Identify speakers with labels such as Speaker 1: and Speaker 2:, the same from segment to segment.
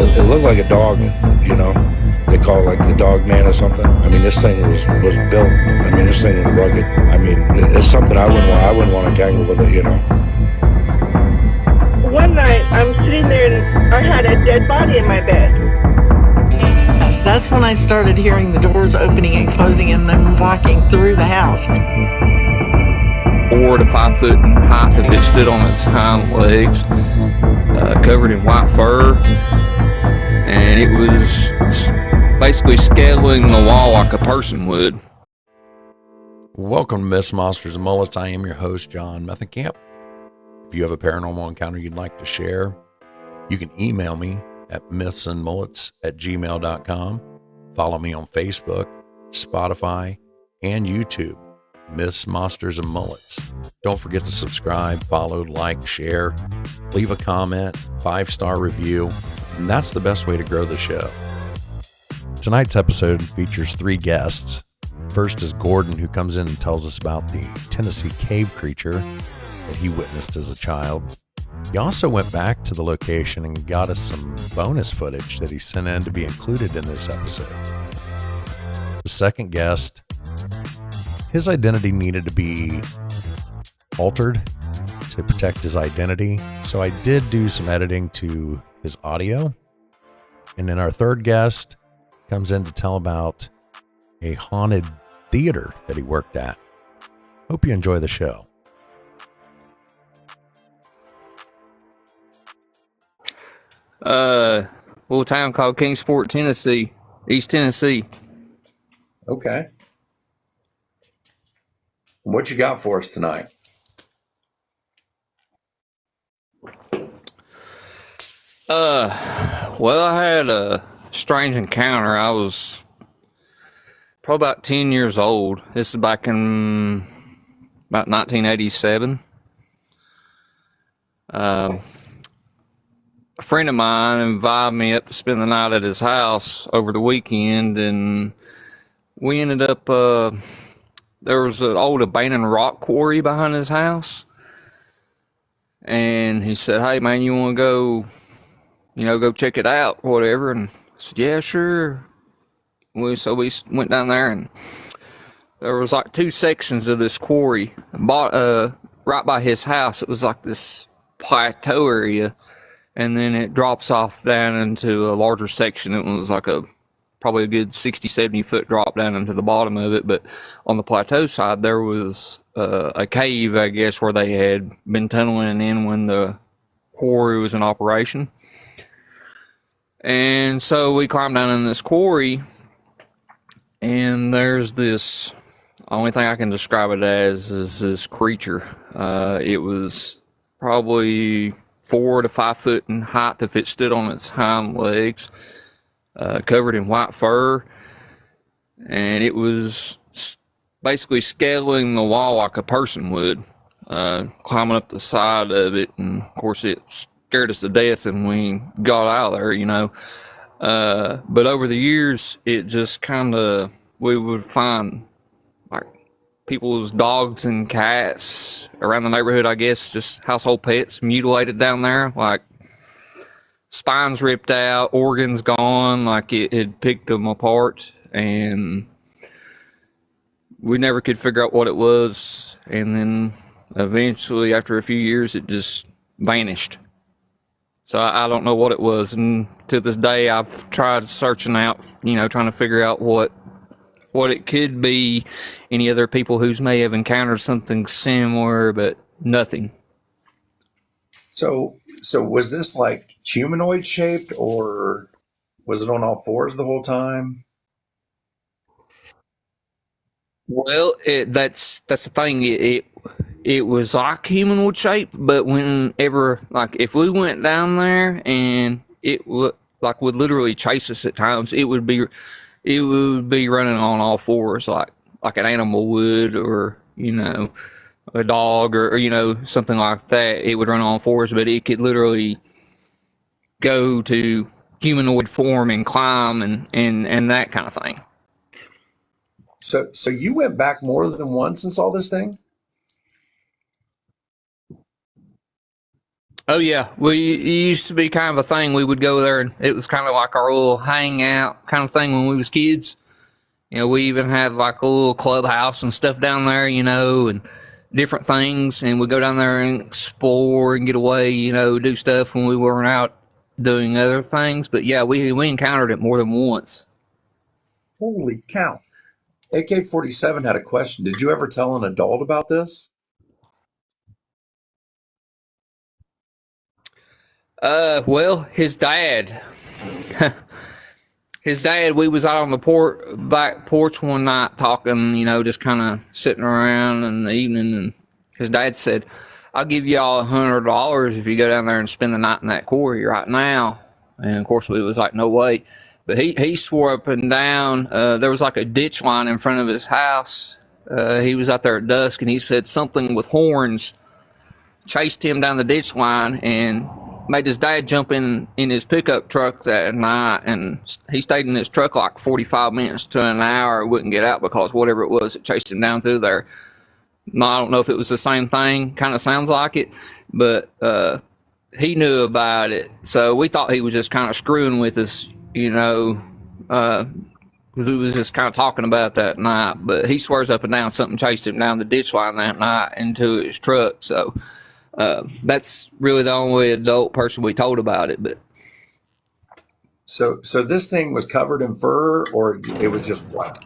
Speaker 1: It looked like a dog, you know. They call it like the dog man or something. I mean, this thing was built. I mean, this thing was rugged. I mean, it's something I wouldn't want to tangle with it, you know.
Speaker 2: One night, I'm sitting there and I had a dead body in my bed.
Speaker 3: Yes, that's when I started hearing the doors opening and closing and then walking through the house.
Speaker 4: 4 to 5 foot in height if it stood on its hind legs, covered in white fur, and it was basically scaling the wall like a person would.
Speaker 5: Welcome to Myths, Monsters, and Mullets. I am your host, John Methenkamp. If you have a paranormal encounter you'd like to share, you can email me at mythsandmullets@gmail.com. Follow me on Facebook, Spotify, and YouTube, Myths, Monsters, and Mullets. Don't forget to subscribe, follow, like, share, leave a comment, 5-star review, and that's the best way to grow the show. Tonight's episode features 3 guests. First is Gordon, who comes in and tells us about the Tennessee cave creature that he witnessed as a child. He also went back to the location and got us some bonus footage that he sent in to be included in this episode. The second guest, his identity needed to be altered to protect his identity, so I did do some editing to his audio. And then our third guest comes in to tell about a haunted theater that he worked at. Hope you enjoy the show.
Speaker 4: Little town called Kingsport, Tennessee, East Tennessee.
Speaker 5: Okay. What you got for us tonight?
Speaker 4: Well, I had a strange encounter. I was probably about 10 years old. This is back in about 1987. A friend of mine invited me up to spend the night at his house over the weekend, and we ended up, there was an old abandoned rock quarry behind his house, and he said, "Hey man, you want to go, go check it out, whatever?" And I said, "Yeah, sure." So we went down there, and there was like 2 sections of this quarry, right by his house. It was like this plateau area, and then it drops off down into a larger section. It was like probably a good 60-70 foot drop down into the bottom of it. But on the plateau side, there was a cave, I guess, where they had been tunneling in when the quarry was in operation. And so we climbed down in this quarry, and there's this, only thing I can describe it as is this creature. It was probably 4 to 5 foot in height if it stood on its hind legs, covered in white fur, and it was basically scaling the wall like a person would, climbing up the side of it. And of course it scared us to death and we got out of there, but over the years it just we would find like people's dogs and cats around the neighborhood, I guess, just household pets mutilated down there, like spines ripped out, organs gone, like it had picked them apart, and we never could figure out what it was. And then eventually, after a few years, it just vanished. So I don't know what it was, and to this day I've tried searching out, trying to figure out what it could be. Any other people who may have encountered something similar, but nothing.
Speaker 5: So was this like humanoid shaped, or was it on all fours the whole time?
Speaker 4: Well, that's the thing. It was like humanoid shape, but whenever, like, if we went down there and it would literally chase us at times, it would be running on all fours, like an animal would, or a dog, or something like that. It would run on all fours, but it could literally go to humanoid form and climb and that kind of thing.
Speaker 5: So you went back more than once and saw this thing?
Speaker 4: Oh yeah, we it used to be kind of a thing. We would go there, and it was kind of like our little hangout kind of thing when we was kids. We even had like a little clubhouse and stuff down there, and different things. And we go down there and explore and get away, do stuff when we weren't out doing other things. But yeah, we encountered it more than once.
Speaker 5: Holy cow. AK-47 had a question. Did you ever tell an adult about this?
Speaker 4: Well, his dad, we was out on the back porch one night talking, just kind of sitting around in the evening, and his dad said, "I'll give y'all $100 if you go down there and spend the night in that quarry right now." And of course, we was like, "No way!" But he swore up and down. There was like a ditch line in front of his house. He was out there at dusk, and he said something with horns chased him down the ditch line and made his dad jump in his pickup truck that night, and he stayed in his truck like 45 minutes to an hour, wouldn't get out because whatever it was that chased him down through there. No, I don't know if it was the same thing, kind of sounds like it, but he knew about it, so we thought he was just kind of screwing with us, because we was just kind of talking about that night. But he swears up and down something chased him down the ditch line that night into his truck. So that's really the only adult person we told about it. But
Speaker 5: So this thing was covered in fur, or it was just black?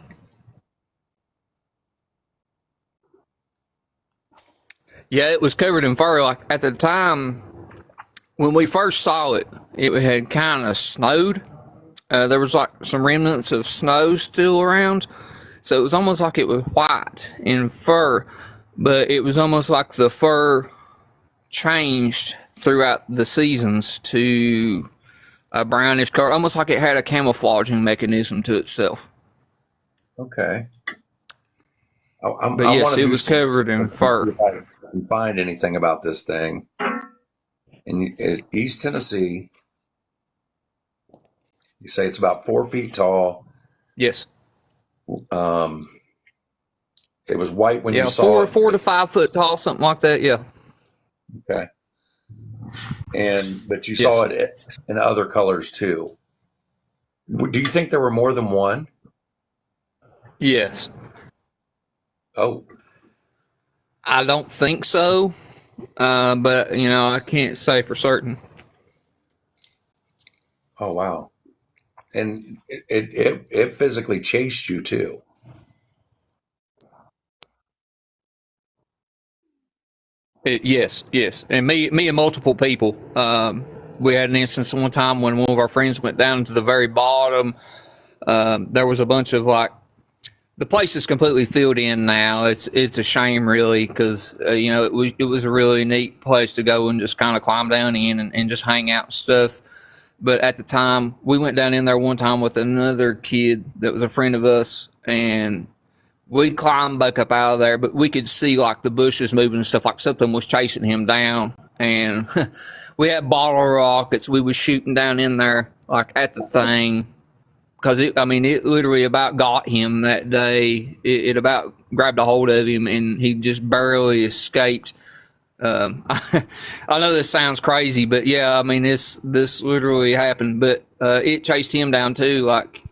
Speaker 4: yeah, it was covered in fur. Like at the time when we first saw it, it had kind of snowed. There was like some remnants of snow still around, so it was almost like it was white in fur, but it was almost like the fur changed throughout the seasons to a brownish color, almost like it had a camouflaging mechanism to itself.
Speaker 5: Okay.
Speaker 4: But yes, it was covered in fur.
Speaker 5: If I can find anything about this thing in East Tennessee, you say it's about 4 feet tall.
Speaker 4: Yes.
Speaker 5: It was white when
Speaker 4: Yeah,
Speaker 5: you saw it.
Speaker 4: 4 to 5 foot tall, something like that. Yeah.
Speaker 5: Okay. But you
Speaker 4: Yes.
Speaker 5: saw it in other colors too. Do you think there were more than one?
Speaker 4: Yes.
Speaker 5: Oh,
Speaker 4: I don't think so, but I can't say for certain.
Speaker 5: oh wow. And it physically chased you too.
Speaker 4: Yes, yes, and me and multiple people. We had an instance one time when one of our friends went down to the very bottom. There was a bunch of like, the place is completely filled in now. It's a shame really, because it was a really neat place to go and just kind of climb down in and just hang out and stuff. But at the time, we went down in there one time with another kid that was a friend of us, and we climbed back up out of there, but we could see like the bushes moving and stuff, like something was chasing him down. And we had bottle rockets. We was shooting down in there like at the thing, because it literally about got him that day. It about grabbed a hold of him, and he just barely escaped. I know this sounds crazy, but yeah, this literally happened. But it chased him down too, like.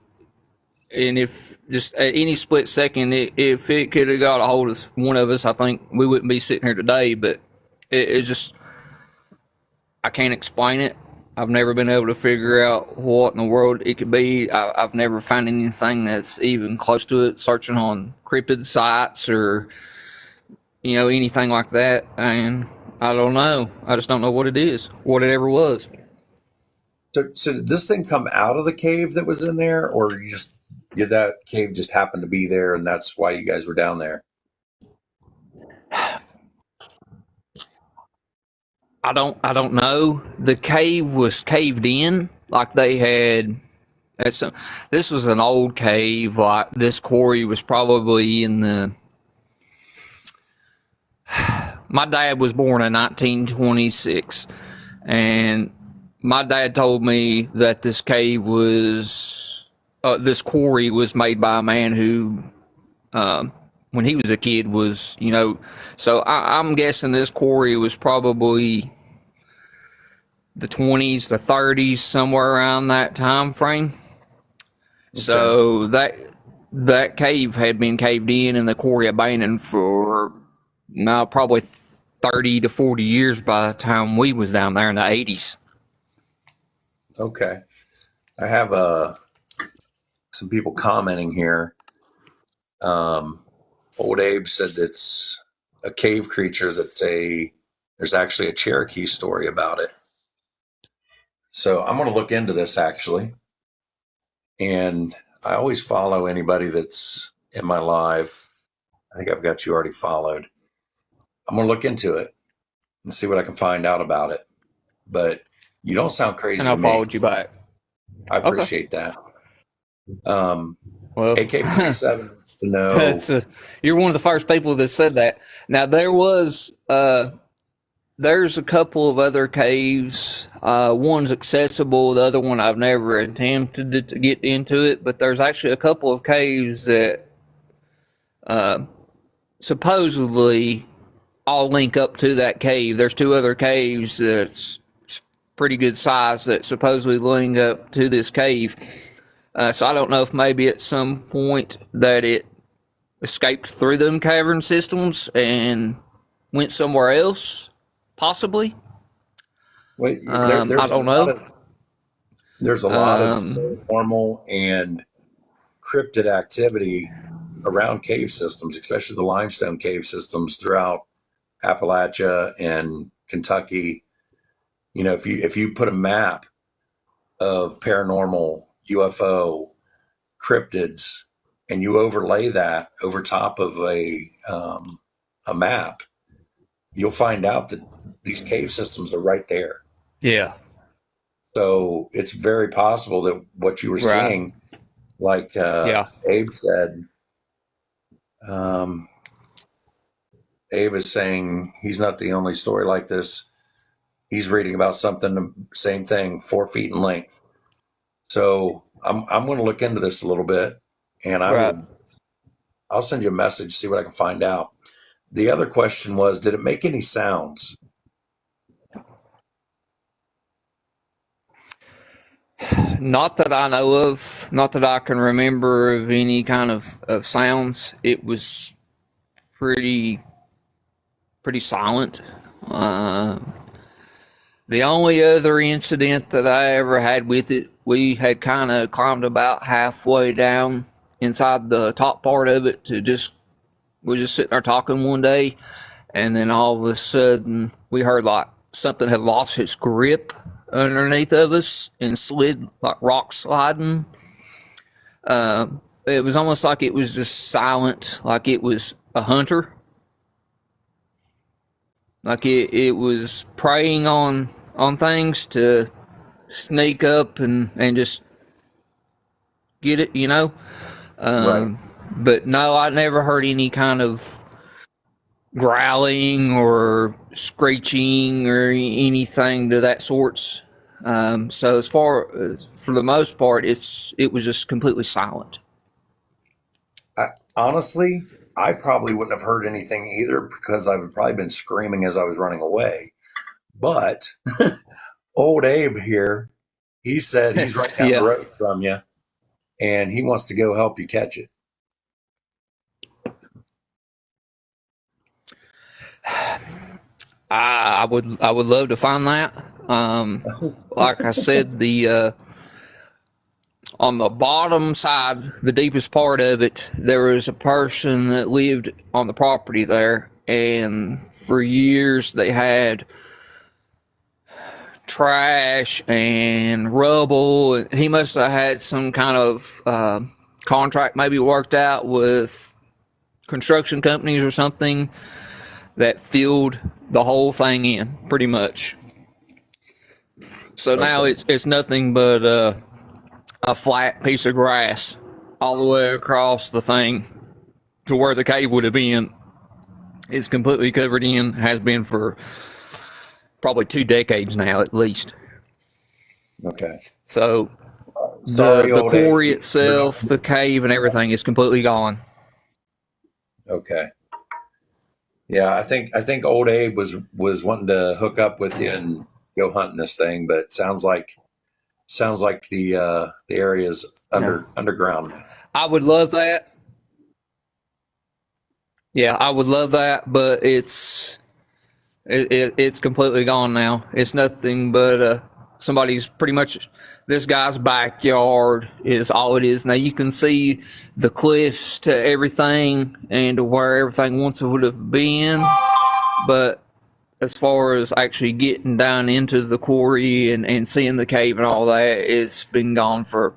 Speaker 4: And if just at any split second, if it could have got a hold of one of us, I think we wouldn't be sitting here today. But it just, I can't explain it. I've never been able to figure out what in the world it could be. I've never found anything that's even close to it, searching on cryptid sites or, anything like that. And I don't know. I just don't know what it is, what it ever was.
Speaker 5: So did this thing come out of the cave that was in there, or that cave just happened to be there, and that's why you guys were down there?
Speaker 4: I don't know. The cave was caved in, like they had. This was an old cave. Like this quarry was probably in the. My dad was born in 1926, and my dad told me that this quarry was made by a man who, when he was a kid, was, so I'm guessing this quarry was probably the 20s, the 30s, somewhere around that time frame. So that cave had been caved in and the quarry abandoned for now probably 30 to 40 years by the time we was down there in the 80s.
Speaker 5: Okay. I have some people commenting here. Old Abe said it's a cave creature there's actually a Cherokee story about it. So I'm going to look into this actually. And I always follow anybody that's in my live. I think I've got you already followed. I'm going to look into it and see what I can find out about it. But you don't sound crazy
Speaker 4: And I
Speaker 5: to me.
Speaker 4: followed you back.
Speaker 5: I appreciate that.
Speaker 4: Well,
Speaker 5: AK-47 wants to know.
Speaker 4: You're one of the first people that said that. Now there's a couple of other caves. One's accessible. The other one I've never attempted to get into it. But there's actually a couple of caves that supposedly all link up to that cave. There's two other caves that's pretty good size that supposedly link up to this cave. So I don't know if maybe at some point that it escaped through them cavern systems and went somewhere else, possibly.
Speaker 5: Wait,
Speaker 4: I don't know.
Speaker 5: There's a lot of normal and cryptid activity around cave systems, especially the limestone cave systems throughout Appalachia and Kentucky. You know, if you put a map of paranormal UFO cryptids and you overlay that over top of a map, you'll find out that these cave systems are right there.
Speaker 4: Yeah.
Speaker 5: So it's very possible that what you were seeing, like Abe said, Abe is saying he's not the only story like this. He's reading about something, same thing, 4 feet in length. So I'm going to look into this a little bit, and I'll send you a message, see what I can find out. The other question was, did it make any sounds?
Speaker 4: Not that I know of. Not that I can remember of any kind of sounds. It was pretty silent. The only other incident that I ever had with it, we had kind of climbed about halfway down inside the top part of it we were just sitting there talking one day, and then all of a sudden we heard like something had lost its grip underneath of us and slid like rock sliding. It was almost like it was just silent, like it was a hunter. Like it was preying on things to sneak up and just get it, you know.
Speaker 5: Right.
Speaker 4: But no, I never heard any kind of growling or screeching or anything to that sorts. So as far for the most part, it was just completely silent.
Speaker 5: Honestly, I probably wouldn't have heard anything either because I would probably been screaming as I was running away. But old Abe here, he said he's right down the road from you, and he wants to go help you catch it.
Speaker 4: I would love to find that. Like I said, the on the bottom side, the deepest part of it, there was a person that lived on the property there, and for years they had trash and rubble. He must have had some kind of contract maybe worked out with construction companies or something that filled the whole thing in pretty much. So now it's nothing but a flat piece of grass all the way across the thing to where the cave would have been. It's completely covered in, has been for probably 2 decades now at least.
Speaker 5: Okay.
Speaker 4: So the quarry itself, the cave and everything is completely gone.
Speaker 5: Okay. Yeah, I think old Abe was wanting to hook up with you and go hunting this thing, but sounds like the area's underground.
Speaker 4: I would love that. Yeah, I would love that, but it's completely gone now. It's nothing but somebody's pretty much this guy's backyard is all it is. Now you can see the cliffs to everything and to where everything once would have been, but as far as actually getting down into the quarry and seeing the cave and all that, it's been gone for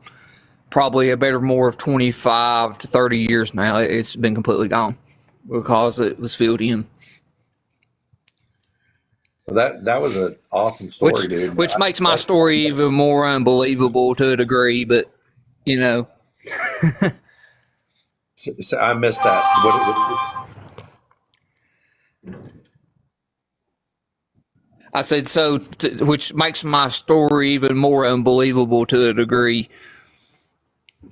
Speaker 4: probably a better more of 25 to 30 years now. It's been completely gone because it was filled in.
Speaker 5: Well, that was an awesome story, dude.
Speaker 4: Which makes my story even more unbelievable to a degree, but you know.
Speaker 5: So I missed that.
Speaker 4: I said so, which makes my story even more unbelievable to a degree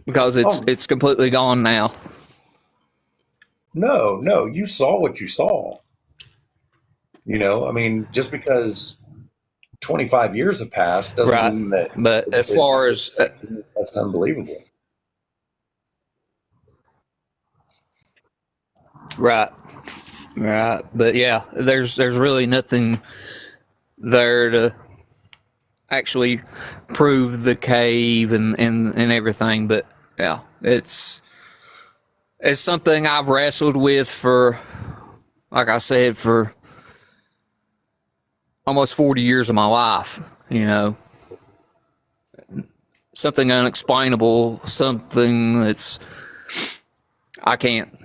Speaker 4: because it's completely gone now.
Speaker 5: No, you saw what you saw. You know, I mean, just because 25 years have passed doesn't
Speaker 4: Right.
Speaker 5: mean that.
Speaker 4: But as far as
Speaker 5: that's unbelievable.
Speaker 4: right, but yeah, there's really nothing there to actually prove the cave and everything. But yeah, it's something I've wrestled with for, like I said, for almost 40 years of my life, you know. Something unexplainable, something that's, I can't,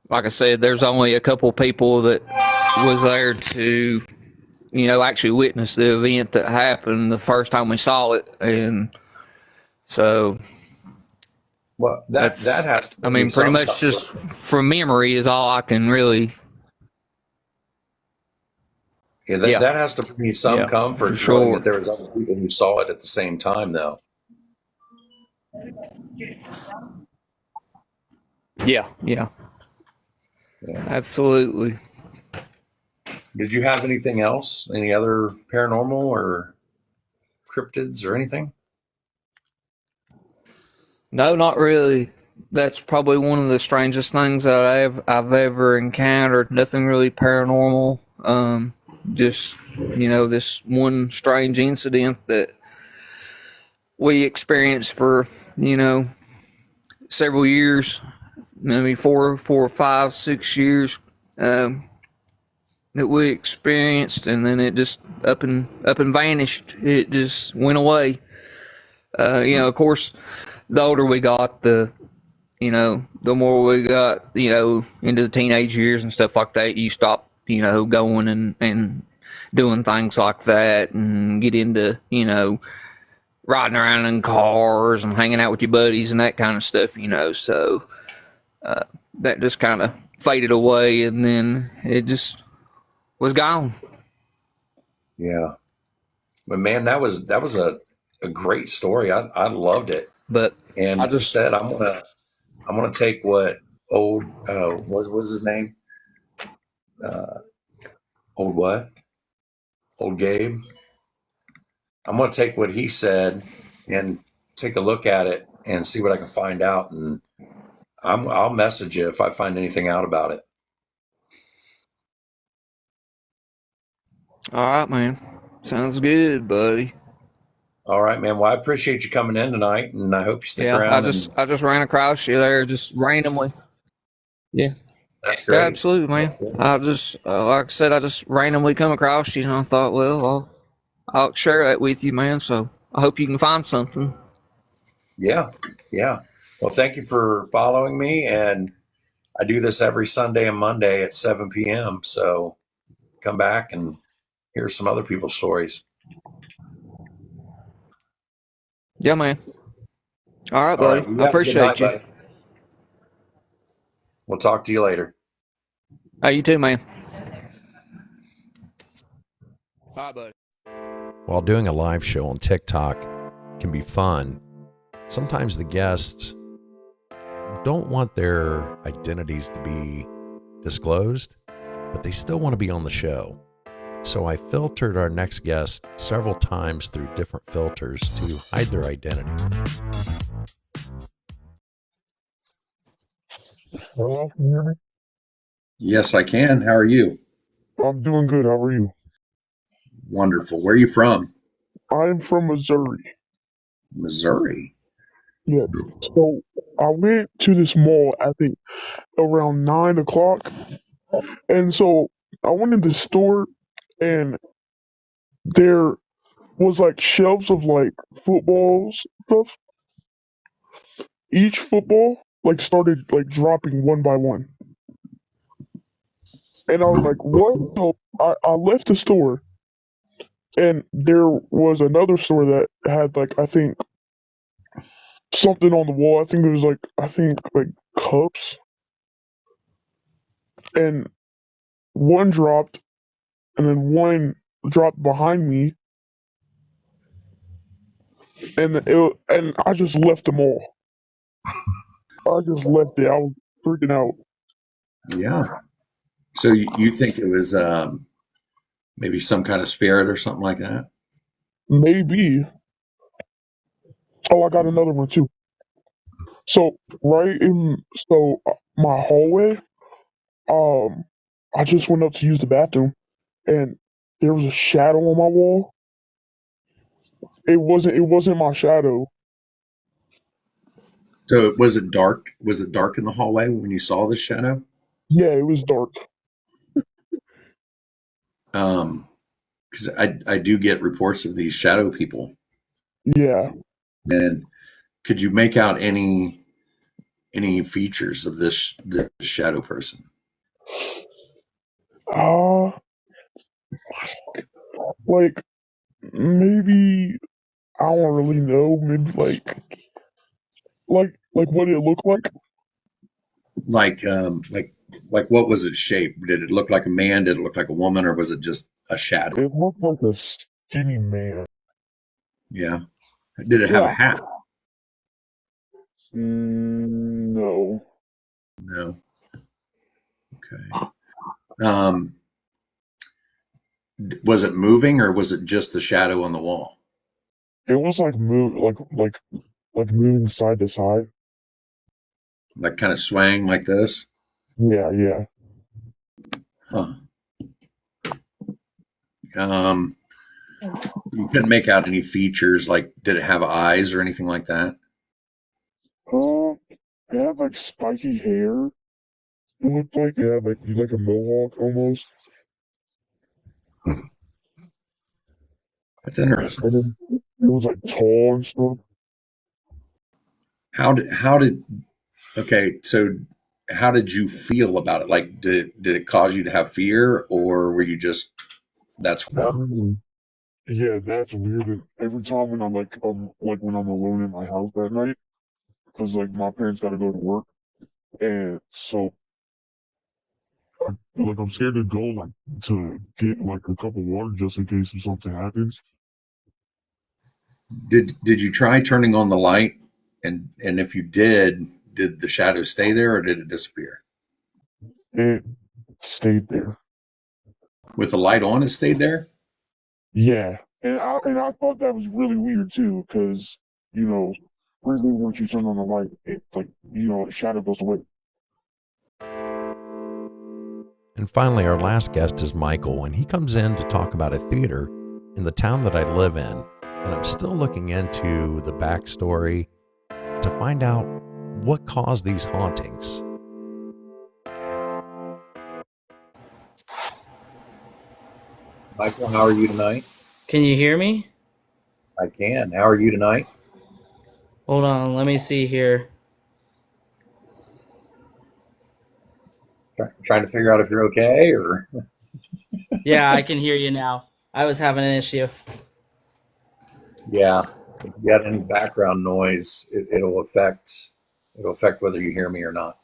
Speaker 4: like I said, there's only a couple people that was there to, you know, actually witness the event that happened the first time we saw it. And so,
Speaker 5: Well, that has to.
Speaker 4: I mean, pretty much just from memory is all I can really.
Speaker 5: Yeah, that has to bring you some comfort,
Speaker 4: for sure.
Speaker 5: That there was other people who saw it at the same time, though.
Speaker 4: Yeah. Absolutely.
Speaker 5: Did you have anything else? Any other paranormal or cryptids or anything?
Speaker 4: No, not really. That's probably one of the strangest things that I've ever encountered. Nothing really paranormal. Just, you know, this one strange incident that we experienced for, you know, several years, maybe 4 or 5, 6 years, that we experienced, and then it just up and vanished. It just went away. You know, of course, the older we got, the more we got, you know, into the teenage years and stuff like that, you stop, you know, going and doing things like that and get into, you know, riding around in cars and hanging out with your buddies and that kind of stuff, you know. So that just kind of faded away, and then it just was gone.
Speaker 5: Yeah, but man, that was a great story. I loved it.
Speaker 4: But
Speaker 5: and I just said I'm gonna take what old what was his name? Old what? Old Gabe. I'm gonna take what he said and take a look at it and see what I can find out, and I'll message you if I find anything out about it.
Speaker 4: All right, man. Sounds good, buddy.
Speaker 5: All right, man. Well, I appreciate you coming in tonight, and I hope you stick around.
Speaker 4: I just ran across you there just randomly. Yeah.
Speaker 5: That's great.
Speaker 4: Yeah, absolutely, man. I just, like I said, I just randomly come across you, and I thought, well, I'll share that with you, man. So I hope you can find something.
Speaker 5: Yeah. Well, thank you for following me, and I do this every Sunday and Monday at 7 p.m. So come back and hear some other people's stories.
Speaker 4: Yeah, man. All right, buddy. I appreciate you. Buddy.
Speaker 5: We'll talk to you later.
Speaker 4: Hey, you too, man. Bye, buddy.
Speaker 5: While doing a live show on TikTok can be fun, sometimes the guests don't want their identities to be disclosed, but they still want to be on the show. So I filtered our next guest several times through different filters to hide their identity.
Speaker 6: Hello, can you hear me?
Speaker 1: Yes, I can. How are you?
Speaker 6: I'm doing good. How are you?
Speaker 1: Wonderful. Where are you from?
Speaker 6: I'm from Missouri.
Speaker 1: Missouri.
Speaker 6: Yeah. So I went to this mall, I think around 9 o'clock. And so I went in the store and there was like shelves of like footballs stuff. Each football like started like dropping one by one. And I was like, what? So I left the store and there was another store that had like I think something on the wall. I think it was like like cups, and one dropped, and then one dropped behind me, and I just left them all. I just left it. I was freaking out.
Speaker 1: Yeah. So you think it was maybe some kind of spirit or something like that?
Speaker 6: Maybe. Oh, I got another one too. So right in my hallway, um, I just went up to use the bathroom, and there was a shadow on my wall. It wasn't my shadow.
Speaker 1: So was it dark? Was it dark in the hallway when you saw the shadow?
Speaker 6: Yeah, it was dark.
Speaker 1: Because I do get reports of these shadow people.
Speaker 6: Yeah.
Speaker 1: And could you make out any features of this shadow person?
Speaker 6: Uh, like maybe I don't really know. Maybe like what it looked like.
Speaker 1: Like like what was its shape? Did it look like a man? Did it look like a woman, or was it just a shadow?
Speaker 6: It looked like a skinny man.
Speaker 1: Yeah. Did it have a
Speaker 6: Yeah.
Speaker 1: hat?
Speaker 6: No.
Speaker 1: No. Okay. Um, was it moving or was it just the shadow on the wall?
Speaker 6: It was like like moving side to side.
Speaker 1: Like kind of swaying like this?
Speaker 6: Yeah, yeah.
Speaker 1: Huh. Um, you couldn't make out any features like did it have eyes or anything like that?
Speaker 6: Uh, it had like spiky hair. It looked like it had like a mohawk almost.
Speaker 1: That's interesting.
Speaker 6: And then it was like tall and stuff.
Speaker 1: How did okay, so how did you feel about it? Like did it cause you to have fear or were you just that's
Speaker 6: Um, yeah, that's weird. And every time when I'm like when I'm alone in my house that night, because like my parents gotta go to work, and so like I'm scared to go like to get like a cup of water just in case if something happens.
Speaker 1: did you try turning on the light and if you did the shadow stay there or did it disappear?
Speaker 6: It stayed there.
Speaker 1: With the light on it stayed there?
Speaker 6: Yeah, and I thought that was really weird too, because you know, really once you turn on the light, it like the shadow goes away.
Speaker 5: And finally, our last guest is Michael, and he comes in to talk about a theater in the town that I live in. And I'm still looking into the backstory to find out what caused these hauntings.
Speaker 1: Michael, how are you tonight?
Speaker 7: Can you hear me?
Speaker 1: I can. How are you tonight?
Speaker 7: Hold on, let me see here.
Speaker 1: Trying to figure out if you're okay or
Speaker 7: Yeah, I can hear you now. I was having an issue.
Speaker 1: yeah. If you got any background noise, it'll affect whether you hear me or not.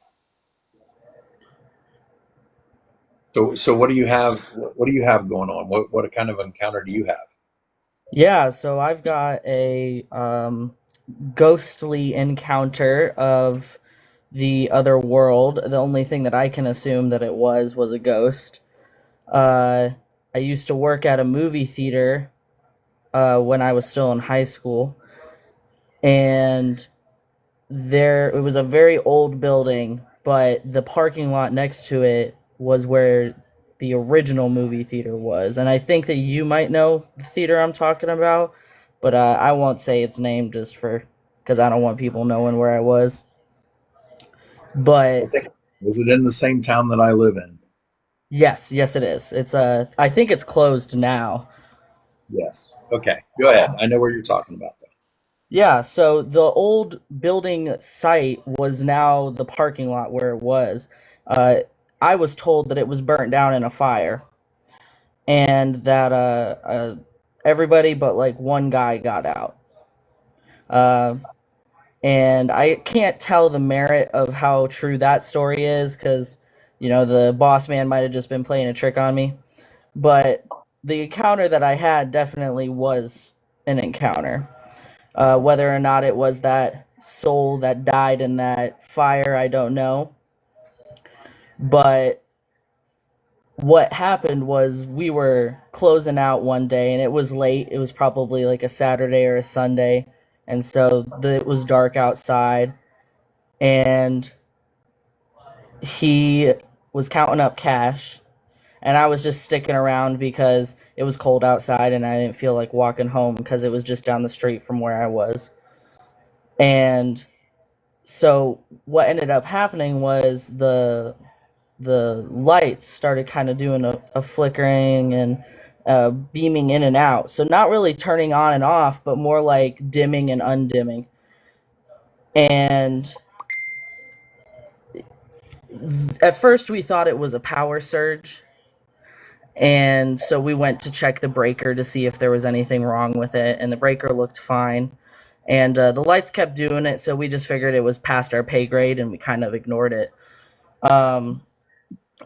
Speaker 1: So what do you have? What do you have going on? What kind of encounter do you have?
Speaker 7: Yeah, so I've got a ghostly encounter of the other world. The only thing that I can assume that it was a ghost. Uh, I used to work at a movie theater when I was still in high school, and there it was a very old building, but the parking lot next to it was where the original movie theater was. And I think that you might know the theater I'm talking about, but I won't say its name just for because I don't want people knowing where I was.
Speaker 5: I
Speaker 7: But
Speaker 5: think, was it in the same town that I live in?
Speaker 7: yes, yes, it is. It's I think it's closed now.
Speaker 5: Yes. Okay. Go ahead. I know where you're talking about, though.
Speaker 7: Yeah, so the old building site was now the parking lot where it was. Uh, I was told that it was burnt down in a fire, and that everybody but like one guy got out. Uh, and I can't tell the merit of how true that story is because, the boss man might have just been playing a trick on me. But the encounter that I had definitely was an encounter. Whether or not it was that soul that died in that fire, I don't know. But what happened was we were closing out one day and it was late. It was probably like a Saturday or a Sunday. And so it was dark outside. And he was counting up cash. And I was just sticking around because it was cold outside and I didn't feel like walking home because it was just down the street from where I was. And so what ended up happening was the lights started kind of doing a flickering and beaming in and out. So not really turning on and off, but more like dimming and undimming. And at first we thought it was a power surge. And so we went to check the breaker to see if there was anything wrong with it. And the breaker looked fine. And the lights kept doing it. So we just figured it was past our pay grade and we kind of ignored it. Um,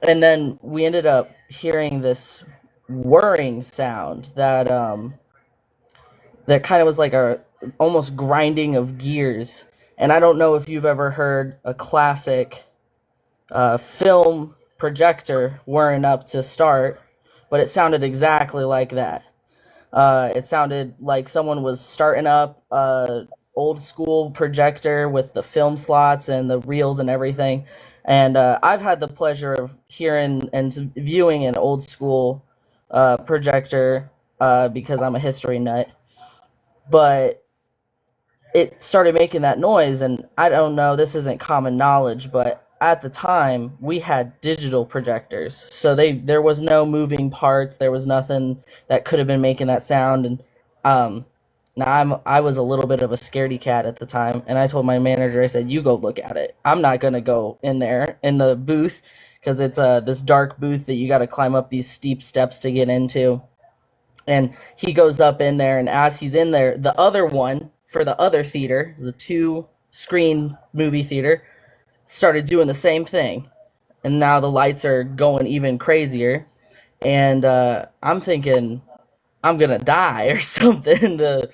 Speaker 7: and then we ended up hearing this whirring sound that kind of was like a almost grinding of gears. And I don't know if you've ever heard a classic film projector whirring up to start, but it sounded exactly like that. It sounded like someone was starting up a old school projector with the film slots and the reels and everything. And I've had the pleasure of hearing and viewing an old school projector because I'm a history nut. But it started making that noise, and I don't know, this isn't common knowledge, but at the time we had digital projectors, so there was no moving parts, there was nothing that could have been making that sound. And um now I was a little bit of a scaredy cat at the time, and I told my manager, I said, you go look at it, I'm not going to go in there in the booth because it's this dark booth that you got to climb up these steep steps to get into. And he goes up in there, and as he's in there, the other one for the other theater, the two screen movie theater, started doing the same thing. And now the lights are going even crazier. And I'm thinking I'm gonna die or something. The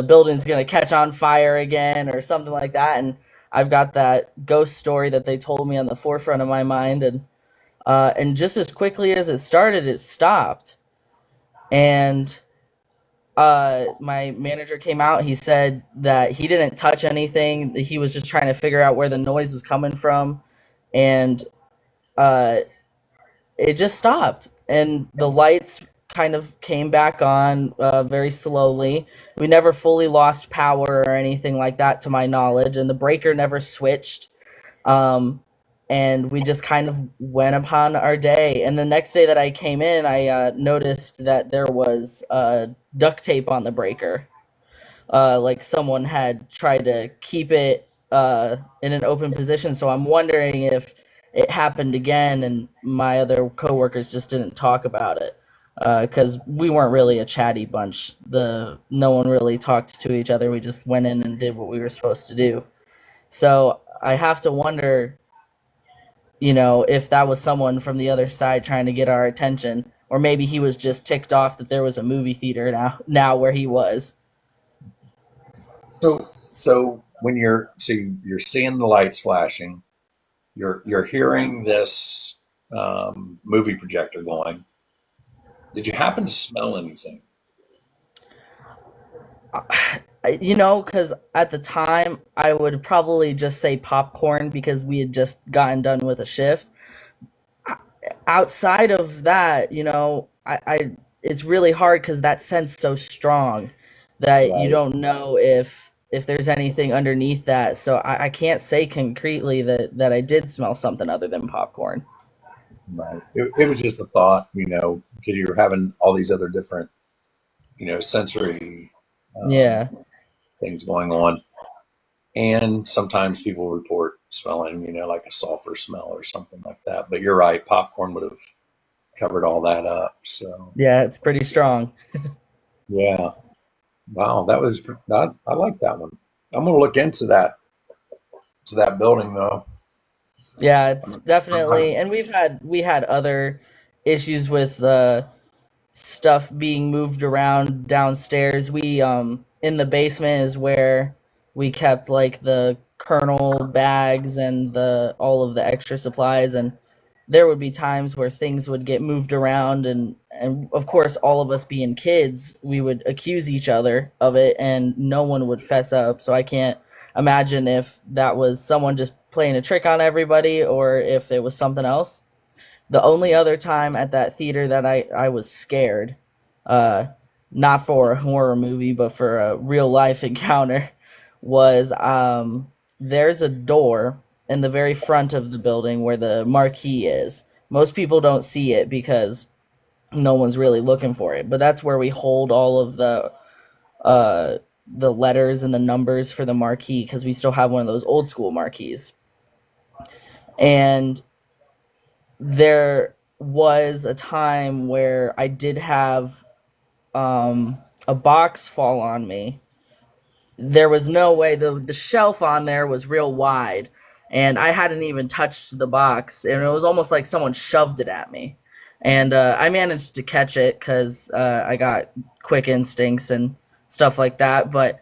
Speaker 7: building's gonna catch on fire again or something like that. And I've got that ghost story that they told me on the forefront of my mind. And just as quickly as it started, it stopped. And my manager came out. He said that he didn't touch anything. He was just trying to figure out where the noise was coming from, and uh, it just stopped. And the lights kind of came back on very slowly. We never fully lost power or anything like that, to my knowledge, and the breaker never switched. Um, and we just kind of went upon our day. And the next day that I came in, I noticed that there was duct tape on the breaker. Like someone had tried to keep it in an open position. So I'm wondering if it happened again and my other coworkers just didn't talk about it. Because we weren't really a chatty bunch. No one really talked to each other. We just went in and did what we were supposed to do. So I have to wonder, if that was someone from the other side trying to get our attention, or maybe he was just ticked off that there was a movie theater now where he was.
Speaker 5: So when you're seeing the lights flashing, you're hearing this movie projector going. Did you happen to smell anything?
Speaker 7: You know, because at the time I would probably just say popcorn because we had just gotten done with a shift. Outside of that, you know, I it's really hard because that scent's so strong that you
Speaker 5: Right,
Speaker 7: don't know if there's anything underneath that. So I can't say concretely that I did smell something other than popcorn.
Speaker 5: right. It was just a thought, because you're having all these other different, sensory um,
Speaker 7: Yeah.
Speaker 5: things going on. And sometimes people report smelling, like a sulfur smell or something like that. But you're right, popcorn would have covered all that up. So,
Speaker 7: Yeah, it's pretty strong.
Speaker 5: yeah. Wow, I like that one. I'm going to look into that building though.
Speaker 7: Yeah, it's
Speaker 5: I'm-
Speaker 7: definitely, and we had other issues with stuff being moved around downstairs. We in the basement is where we kept like the kernel bags and the all of the extra supplies, and there would be times where things would get moved around, and of course all of us being kids, we would accuse each other of it and no one would fess up. So I can't imagine if that was someone just playing a trick on everybody or if it was something else. The only other time at that theater that I was scared, uh, not for a horror movie, but for a real life encounter, was there's a door in the very front of the building where the marquee is. Most people don't see it because no one's really looking for it, but that's where we hold all of uh, the letters and the numbers for the marquee because we still have one of those old school marquees. And there was a time where I did have a box fall on me. There was no way, the shelf on there was real wide and I hadn't even touched the box and it was almost like someone shoved it at me. And I managed to catch it because I got quick instincts and stuff like that. But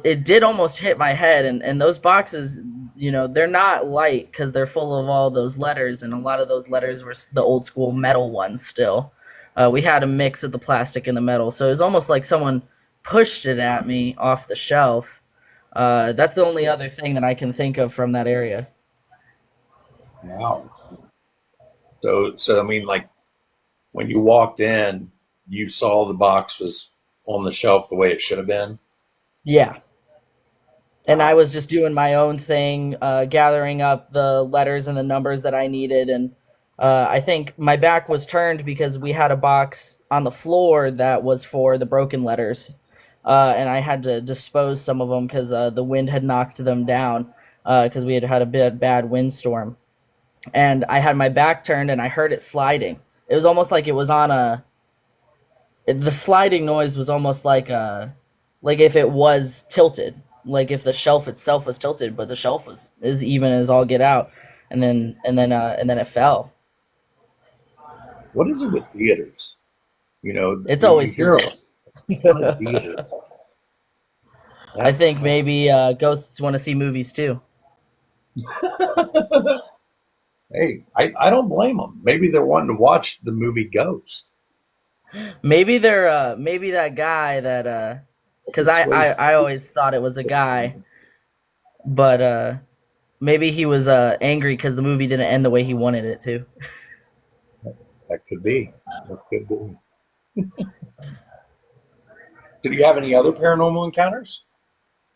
Speaker 7: it did almost hit my head, and those boxes, you know, they're not light because they're full of all those letters, and a lot of those letters were the old school metal ones still. We had a mix of the plastic and the metal, so it was almost like someone pushed it at me off the shelf. That's the only other thing that I can think of from that area.
Speaker 5: Wow. So I mean, like when you walked in, you saw the box was on the shelf the way it should have been.
Speaker 7: Yeah. And I
Speaker 5: Wow.
Speaker 7: was just doing my own thing, gathering up the letters and the numbers that I needed. And I think my back was turned because we had a box on the floor that was for the broken letters, and I had to dispose some of them because the wind had knocked them down because we had had a bad windstorm. And I had my back turned and I heard it sliding. It was almost like it was on a the sliding noise was almost like if it was tilted, like if the shelf itself was tilted, but the shelf was is even as all get out, and then it fell.
Speaker 5: What is it with theaters?
Speaker 7: It's
Speaker 5: You
Speaker 7: always
Speaker 5: hear a
Speaker 7: theaters.
Speaker 5: ton of theaters.
Speaker 7: I
Speaker 5: That's
Speaker 7: think maybe ghosts want to see movies too.
Speaker 5: hey, I don't blame them. Maybe they're wanting to watch the movie Ghost.
Speaker 7: Maybe they're maybe that guy that because
Speaker 5: It's
Speaker 7: I always thought it was a guy, but maybe he was angry because the movie didn't end the way he wanted it to.
Speaker 5: That could be. That could be. Did you have any other paranormal encounters?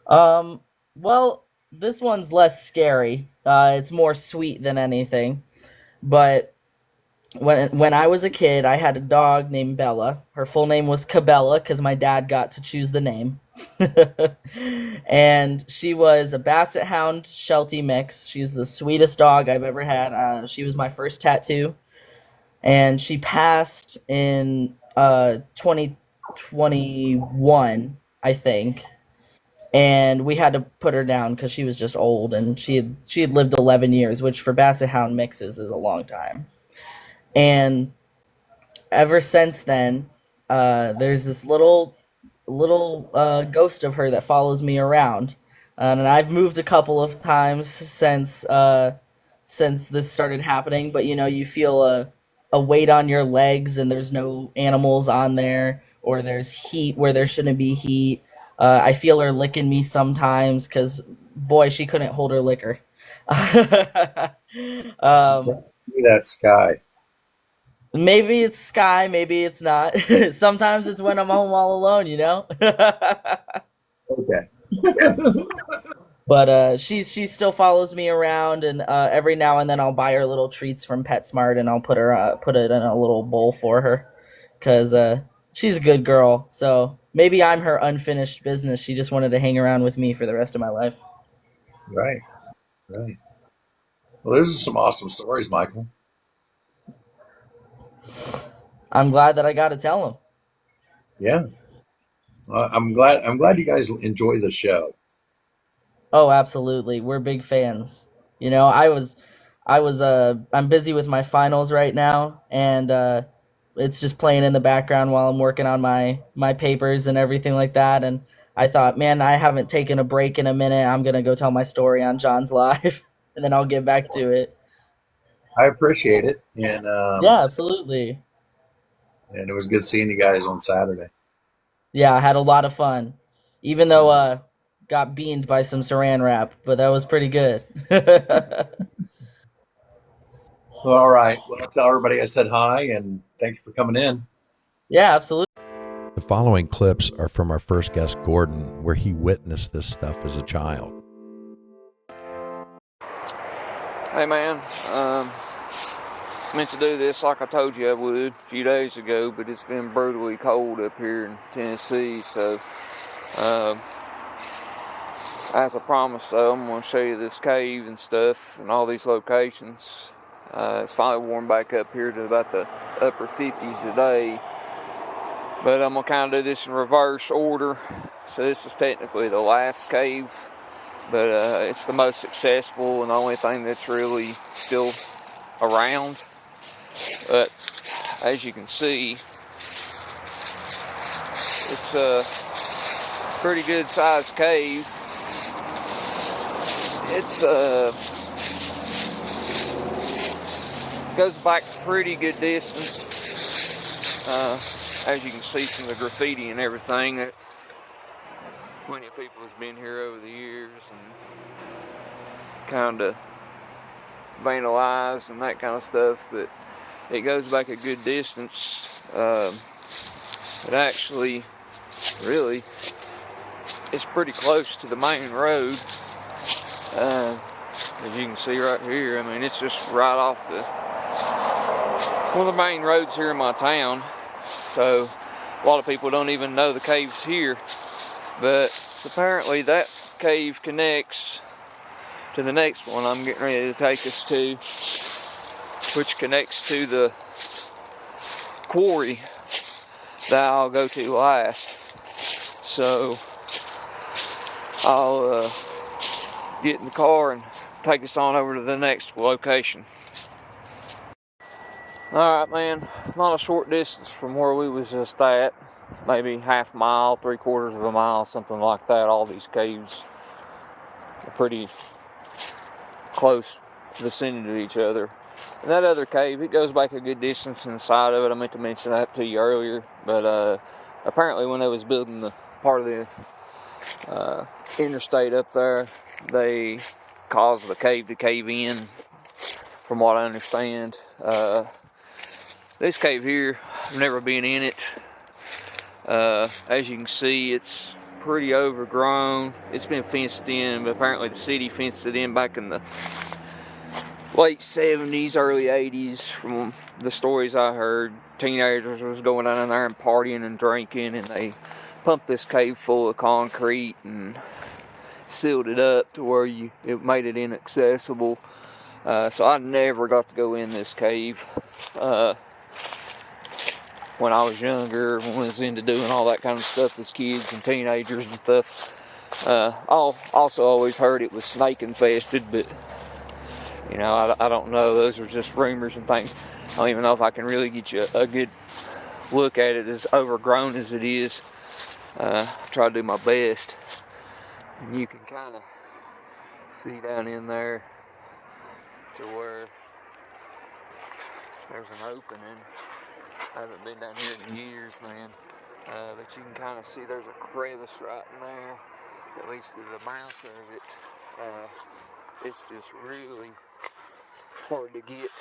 Speaker 7: Um, well, this one's less scary. It's more sweet than anything. But when I was a kid, I had a dog named Bella. Her full name was Cabela because my dad got to choose the name. And she was a Basset Hound Sheltie mix. She's the sweetest dog I've ever had. She was my first tattoo, and she passed in 2021, I think, and we had to put her down because she was just old and she had lived 11 years, which for Basset Hound mixes is a long time. And ever since then, there's this little ghost of her that follows me around, and I've moved a couple of times since this started happening. But you know, you feel a a weight on your legs and there's no animals on there, or there's heat where there shouldn't be heat. I feel her licking me sometimes because, boy, she couldn't hold her liquor. um,
Speaker 5: That Sky.
Speaker 7: maybe it's Sky, maybe it's not. Sometimes it's when I'm home all alone, you know?
Speaker 5: Okay.
Speaker 7: But she still follows me around, and every now and then I'll buy her little treats from PetSmart, and I'll put it in a little bowl for her, cause she's a good girl. So maybe I'm her unfinished business. She just wanted to hang around with me for the rest of my life.
Speaker 5: Right. Right. Well, those are some awesome stories, Michael.
Speaker 7: I'm glad that I got to tell him.
Speaker 5: Yeah. I'm glad you guys enjoy the show.
Speaker 7: Oh, absolutely. We're big fans. You know, I'm busy with my finals right now, and it's just playing in the background while I'm working on my papers and everything like that. And I thought, man, I haven't taken a break in a minute. I'm gonna go tell my story on John's Live, and then I'll get back to it.
Speaker 5: I appreciate it,
Speaker 7: Yeah, absolutely.
Speaker 5: and it was good seeing you guys on Saturday.
Speaker 7: Yeah, I had a lot of fun, even though got beamed by some Saran wrap, but that was pretty good.
Speaker 5: Well, all right. Well, I'll tell everybody I said hi and thank you for coming in.
Speaker 7: Yeah, absolutely.
Speaker 5: The following clips are from our first guest, Gordon, where he witnessed this stuff as a child.
Speaker 4: Hey man, meant to do this like I told you I would a few days ago, but it's been brutally cold up here in Tennessee, so as I promised though, I'm going to show you this cave and stuff and all these locations. It's finally warmed back up here to about the upper 50s today, but I'm going to kind of do this in reverse order. So this is technically the last cave, but it's the most accessible and the only thing that's really still around. But as you can see, it's a pretty good sized cave. It's goes back pretty good distance. As you can see from the graffiti and everything, that plenty of people has been here over the years and kind of vandalized and that kind of stuff, but it goes back a good distance. It actually really is pretty close to the main road. As you can see right here, I mean, it's just right off one of the main roads here in my town. So a lot of people don't even know the cave's here, but apparently that cave connects to the next one I'm getting ready to take us to, which connects to the quarry that I'll go to last. So I'll get in the car and take us on over to the next location. Alright man, not a short distance from where we was just at, maybe half mile, 3/4 of a mile, something like that. All these caves are pretty close vicinity to each other. And that other cave, it goes back a good distance inside of it. I meant to mention that to you earlier, but apparently when they was building the part of the interstate up there, they caused the cave to cave in, from what I understand. This cave here, I've never been in it. As you can see, it's pretty overgrown. It's been fenced in, but apparently the city fenced it in back in the late 70s, early 80s. From the stories I heard, teenagers was going down in there and partying and drinking, and they pumped this cave full of concrete and sealed it up to where it made it inaccessible. So I never got to go in this cave. When I was younger, when I was into doing all that kind of stuff as kids and teenagers and stuff. I also always heard it was snake infested, but you know, I don't know. Those are just rumors and things. I don't even know if I can really get you a good look at it, as overgrown as it is. I try to do my best. And you can kind of see down in there to where There's an opening. I haven't been down here in years, man. But you can kind of see there's a crevice right in there, at least to the mouth of it. It's just really hard to get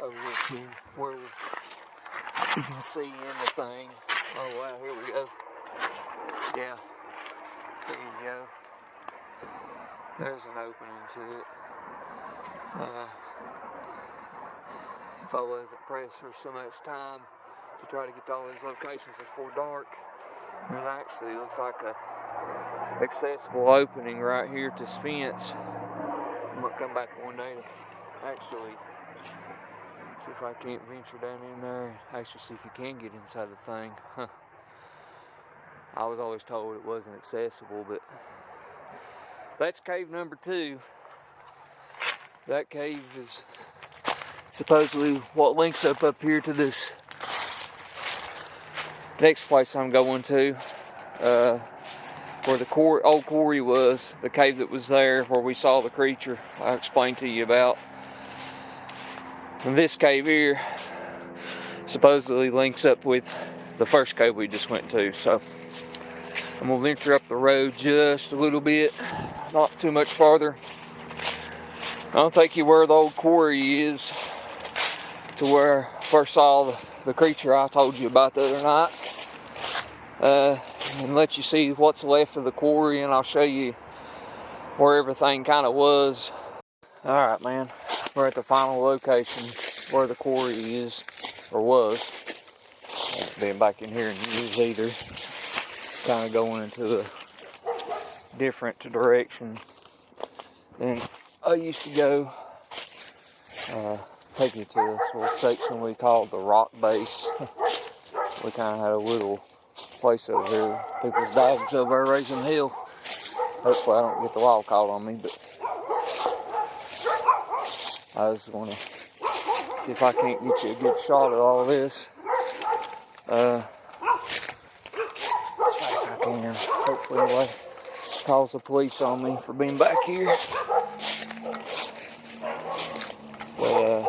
Speaker 4: over to where you can see in the thing. Oh wow, here we go. Yeah, there you go. There's an opening to it. If I wasn't pressed for so much time to try to get to all these locations before dark, there's actually looks like a accessible opening right here to this fence. I'm gonna come back one day to actually see if I can't venture down in there and actually see if you can get inside the thing. Huh. I was always told it wasn't accessible, but that's cave number 2. That cave is supposedly what links up here to this next place I'm going to, where the old quarry was, the cave that was there where we saw the creature I explained to you about. And this cave here supposedly links up with the first cave we just went to. So I'm gonna venture up the road just a little bit, not too much farther. I'll take you where the old quarry is, to where I first saw the creature I told you about the other night, and let you see what's left of the quarry, and I'll show you where everything kind of was. Alright, man, we're at the final location where the quarry is, or was. I haven't been back in here in years either. Kind of going into a different direction than I used to go. Take you to this little section we called the rock base. We kind of had a little place over here. People's dogs over there raising hell. Hopefully I don't get the wild caught on me, but I just want to see if I can't get you a good shot of all this. As fast as I can. Hopefully nobody calls the police on me for being back here. But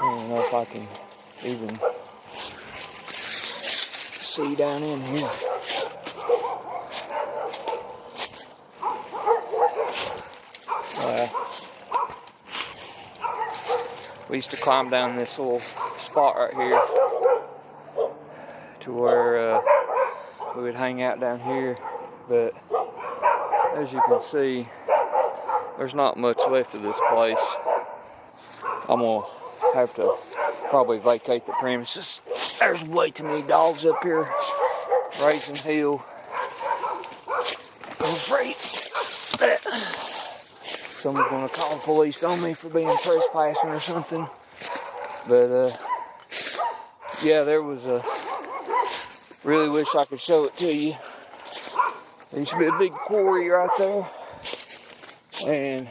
Speaker 4: I don't know if I can even see down in here. We used to climb down this little spot right here to where we would hang out down here, but as you can see, there's not much left of this place. I'm gonna have to probably vacate the premises. There's way too many dogs up here raising hell. I'm afraid that someone's gonna call the police on me for being trespassing or something. But yeah, there was a, really wish I could show it to you. There used to be a big quarry right there, and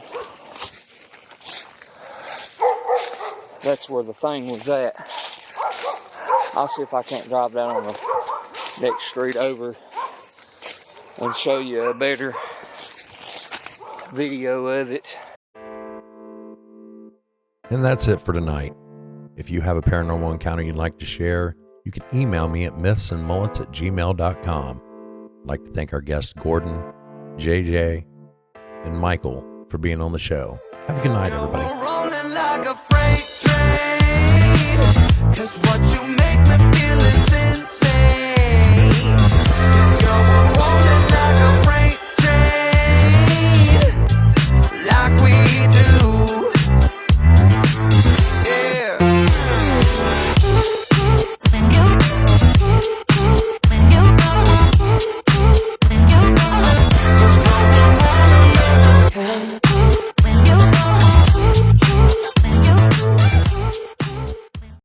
Speaker 4: that's where the thing was at. I'll see if I can't drive down on the next street over and show you a better video of it.
Speaker 5: And that's it for tonight. If you have a paranormal encounter you'd like to share, you can email me at mythsandmullets@gmail.com. I'd like to thank our guests Gordon, JJ, and Michael for being on the show. Have a good night, everybody.